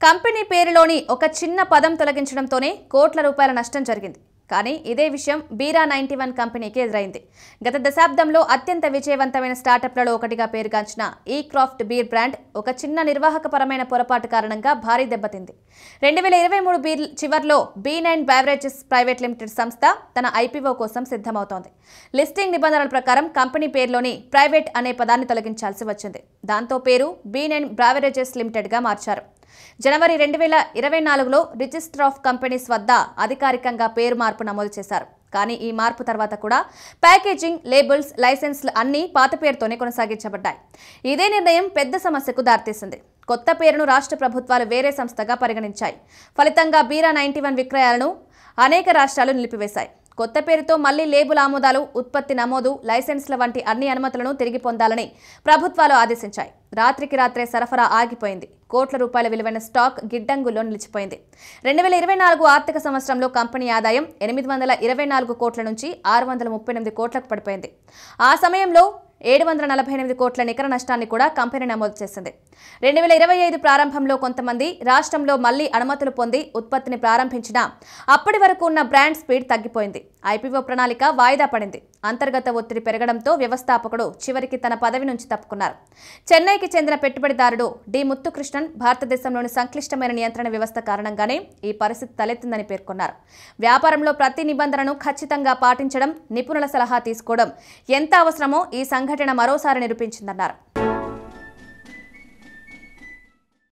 Company పేరులోని ఒక చిన్న పదం తొలగించడంతోనే కోట్ల రూపాయల నష్టం జరిగింది. కానీ ఇదే విషయం బీరా 91 కంపెనీకి ఎదురైంది. గత దశాబ్దంలో అత్యంత విజయవంతమైన స్టార్టప్లలో ఒకటిగా పేరుగాంచిన ఈ క్రాఫ్ట్ బీర్ బ్రాండ్ ఒక చిన్న నిర్వాహకపరమైన పొరపాటు కారణంగా భారీ దెబ్బతింది. 2023 చివర్లో B9 బెవరేజెస్ ప్రైవేట్ లిమిటెడ్ సంస్థ తన IPO కోసం సిద్ధమవుతోంది. లిస్టింగ్ నిబంధనల ప్రకారం కంపెనీ పేరులోని ప్రైవేట్ అనే పదాన్ని తొలగించాల్సి వచ్చింది. దాంతో పేరు B9 బెవరేజెస్ లిమిటెడ్గా మార్చారు. జనవరి 2024లో రిజిస్టర్ ఆఫ్ కంపెనీస్ వద్ద అధికారికంగా పేరు మార్పు నమోదు చేశారు. కానీ ఈ మార్పు తర్వాత కూడా ప్యాకేజింగ్, లేబుల్స్, లైసెన్స్లు అన్నీ పాత పేరుతోనే కొనసాగించబడ్డాయి. ఇదే నిర్ణయం పెద్ద సమస్యకు దారితీసింది. కొత్త పేరును రాష్ట్ర ప్రభుత్వాలు వేరే సంస్థగా పరిగణించాయి. ఫలితంగా బీరా 91 విక్రయాలను అనేక రాష్ట్రాలు నిలిపివేశాయి. కొత్త పేరుతో మళ్లీ లేబుల్ ఆమోదాలు, ఉత్పత్తి నమోదు, లైసెన్స్ల వంటి అన్ని అనుమతులను తిరిగి పొందాలని ప్రభుత్వాలు ఆదేశించాయి. రాత్రికి రాత్రే సరఫరా ఆగిపోయింది. కోట్ల రూపాయల విలువైన స్టాక్ గిడ్డంగుల్లో నిలిచిపోయింది. 2024 ఆర్థిక సంవత్సరంలో కంపెనీ ఆదాయం 824 కోట్ల నుంచి 638 కోట్లకు పడిపోయింది. ఆ సమయంలో 748 కోట్ల నికర నష్టాన్ని కూడా కంపెనీ నమోదు చేసింది. 2025 ప్రారంభంలో కొంతమంది రాష్ట్రంలో మళ్లీ అనుమతులు పొంది ఉత్పత్తిని ప్రారంభించినా అప్పటి వరకు ఉన్న బ్రాండ్ స్పీడ్ తగ్గిపోయింది. IPO ప్రణాళిక వాయిదా పడింది. అంతర్గత ఒత్తిడి పెరగడంతో వ్యవస్థాపకుడు చివరికి తన పదవి నుంచి తప్పుకున్నారు. చెన్నైకి చెందిన పెట్టుబడిదారుడు డి ముత్తుకృష్ణన్ భారతదేశంలోని సంక్లిష్టమైన నియంత్రణ వ్యవస్థ కారణంగానే ఈ పరిస్థితి తలెత్తిందని పేర్కొన్నారు. వ్యాపారంలో ప్రతి నిబంధనను ఖచ్చితంగా పాటించడం, నిపుణుల సలహా తీసుకోవడం ఎంత అవసరమో ఈ సంఘటన మరోసారి నిరూపించిందన్నారు.